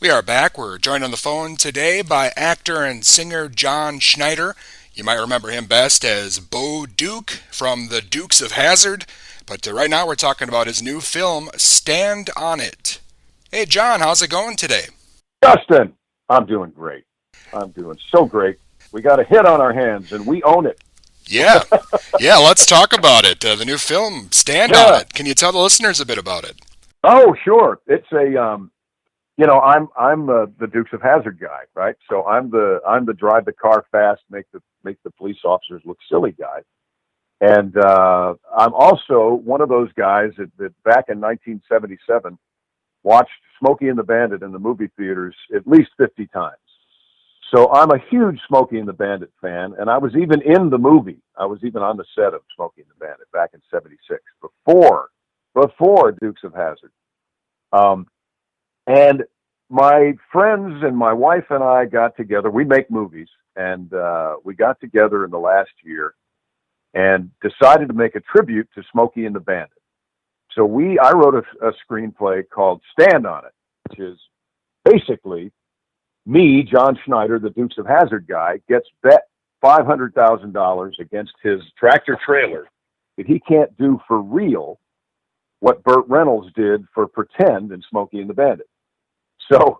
We are back. We're joined on the phone today by actor and singer John Schneider. You might remember him best as Bo Duke from the Dukes of Hazzard. But right now we're talking about his new film, Stand on It. Hey, John, how's it going today? Justin, I'm doing great. I'm doing so great. We got a hit on our hands, and we own it. Yeah, yeah, let's talk about it. The new film, Stand on Yeah. It. Can you tell the listeners a bit about it? Oh, sure. It's a I'm the Dukes of Hazzard guy, right? So I'm the drive the car fast, make the police officers look silly guy, and I'm also one of those guys that back in 1977 watched Smokey and the Bandit in the movie theaters at least 50 times. So I'm a huge Smokey and the Bandit fan, and I was even in the movie. I was even on the set of Smokey and the Bandit back in '76, before Dukes of Hazzard. Um, and my friends and my wife and I got together. We make movies, and we got together in the last year and decided to make a tribute to Smokey and the Bandit. So I wrote a screenplay called Stand on It, which is basically me, John Schneider, the Dukes of Hazzard guy, gets bet $500,000 against his tractor trailer that he can't do for real what Burt Reynolds did for pretend in Smokey and the Bandit. So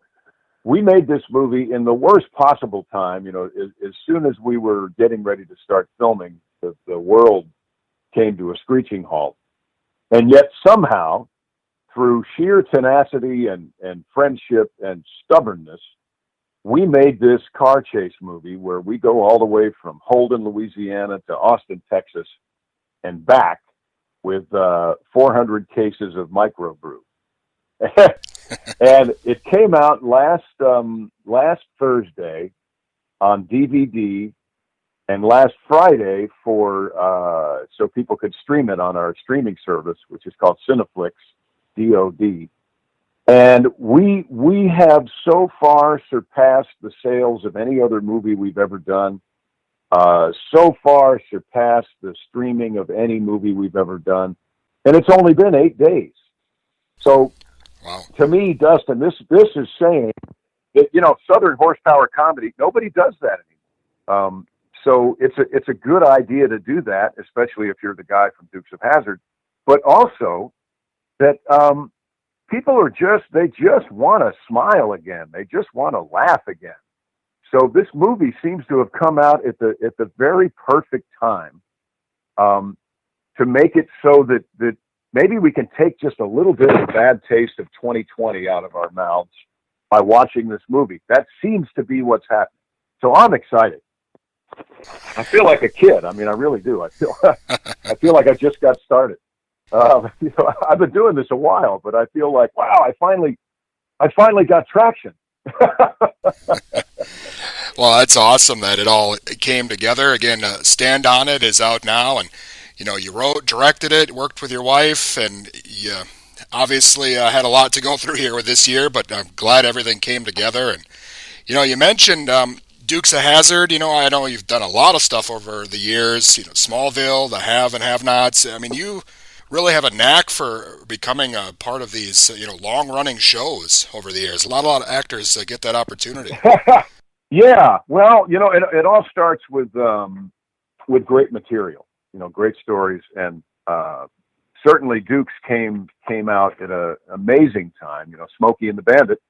we made this movie in the worst possible time. As soon as we were getting ready to start filming, the world came to a screeching halt. And yet somehow, through sheer tenacity and friendship and stubbornness, we made this car chase movie where we go all the way from Holden, Louisiana to Austin, Texas, and back with 400 cases of microbrew. And it came out last Thursday on DVD, and last Friday for so people could stream it on our streaming service, which is called Cineflix, DOD. And we have so far surpassed the sales of any other movie we've ever done. So far surpassed the streaming of any movie we've ever done, and it's only been 8 days. So, Wow. to me, Dustin, this is saying that Southern horsepower comedy. Nobody does that anymore. So it's a good idea to do that, especially if you're the guy from Dukes of Hazzard. But also that people they just want to smile again. They just want to laugh again. So this movie seems to have come out at the very perfect time to make it so that maybe we can take just a little bit of bad taste of 2020 out of our mouths by watching this movie. That seems to be what's happening. So I'm excited. I feel like a kid. I mean, I really do. I feel like I just got started. I've been doing this a while, but I feel like, wow, I finally got traction. Well, that's awesome that it all came together. Again, Stand on It is out now, and you wrote, directed it, worked with your wife, and you obviously had a lot to go through here with this year. But I'm glad everything came together. And you mentioned Dukes of Hazzard. I know you've done a lot of stuff over the years. Smallville, the have and have-nots. I mean, you really have a knack for becoming a part of these long-running shows over the years. A lot of actors get that opportunity. Yeah, well, it all starts with great material, great stories, and certainly Dukes came out at an amazing time. Smokey and the Bandit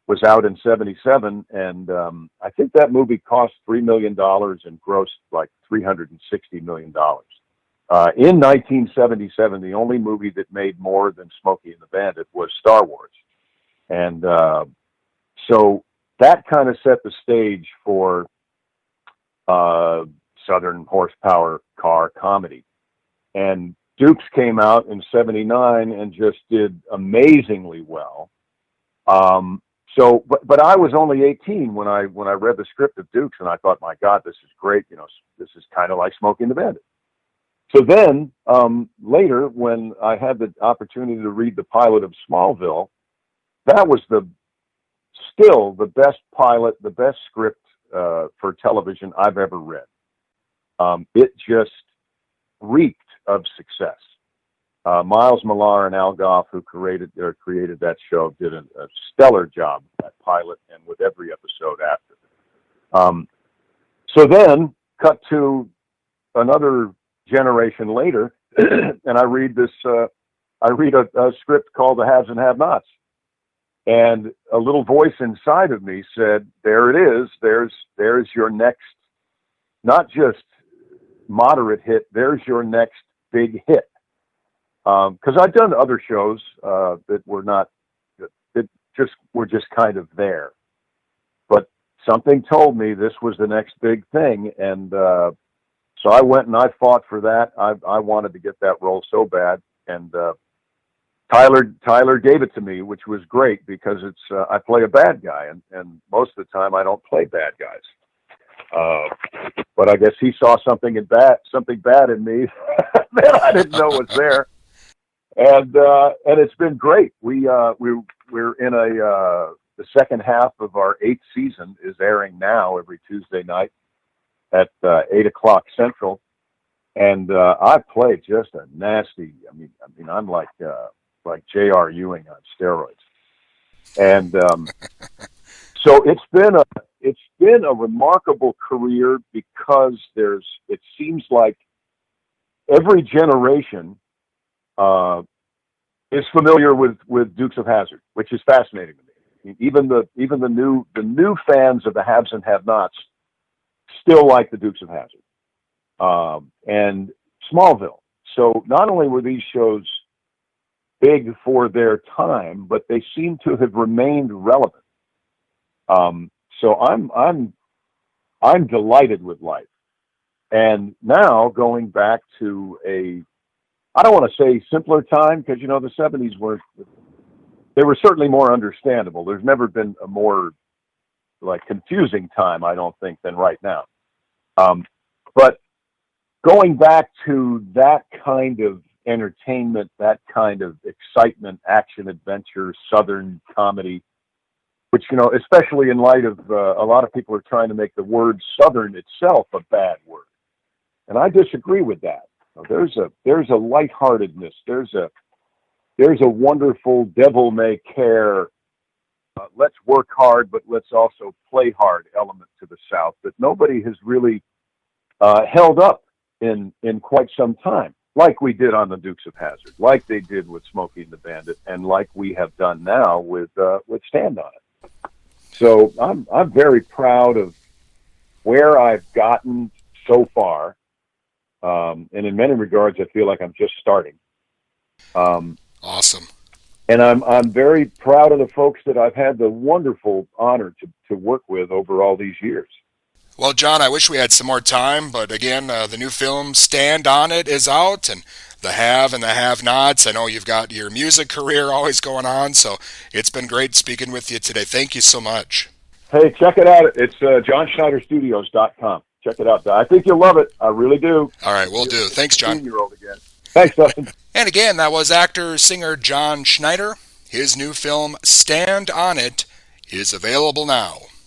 was out in '77, and I think that movie cost $3 million and grossed like $360 million. In 1977, the only movie that made more than Smokey and the Bandit was Star Wars, and so that kind of set the stage for Southern horsepower car comedy. And Dukes came out in '79 and just did amazingly well. But I was only 18 when I read the script of Dukes, and I thought, my God, this is great. This is kind of like Smokey and the Bandit. So then later, when I had the opportunity to read the pilot of Smallville, that was still the best pilot, the best script for television I've ever read. It just reeked of success. Miles Millar and Al Goff, who created that show, did a stellar job with that pilot and with every episode after. So then, cut to another generation later, and I read a script called The Haves and Have-Nots, and a little voice inside of me said, "There it is. There's your next, not just moderate hit. There's your next big hit." Because I've done other shows that were just kind of there, but something told me this was the next big thing, and so I went and I fought for that. I wanted to get that role so bad, and Tyler gave it to me, which was great because it's I play a bad guy, and most of the time I don't play bad guys. But I guess he saw something bad in me that I didn't know was there. And it's been great. We're in the second half of our 8th season is airing now every Tuesday night at 8:00 Central, and I play just a nasty. I mean I'm like J.R. Ewing on steroids, and so it's been a remarkable career because it seems like every generation is familiar with Dukes of Hazzard, which is fascinating to me. I mean, even the new fans of the Haves and Have-Nots still like the Dukes of Hazzard and Smallville. So not only were these shows big for their time, but they seem to have remained relevant. So I'm delighted with life, and now going back to I don't want to say simpler time, because the 70s were certainly more understandable. There's never been a more confusing time, I don't think, than right now. But going back to that kind of entertainment, that kind of excitement, action, adventure, Southern comedy, which, especially in light of a lot of people are trying to make the word Southern itself a bad word. And I disagree with that. There's a lightheartedness. There's a wonderful devil may care. Let's work hard, but let's also play hard element to the South that nobody has really held up in quite some time, like we did on the Dukes of Hazzard, like they did with Smokey and the Bandit, and like we have done now with Stand On It. So I'm very proud of where I've gotten so far. And in many regards, I feel like I'm just starting. Awesome. And I'm very proud of the folks that I've had the wonderful honor to work with over all these years. Well, John, I wish we had some more time, but again, the new film Stand On It is out, and the Have and the Have-Nots. I know you've got your music career always going on, so it's been great speaking with you today. Thank you so much. Hey, check it out. It's JohnSchneiderStudios.com. Check it out. I think you'll love it. I really do. All right, we'll do. Thanks, John. Again. Thanks, Dustin. And again, that was actor-singer John Schneider. His new film, Stand On It, is available now.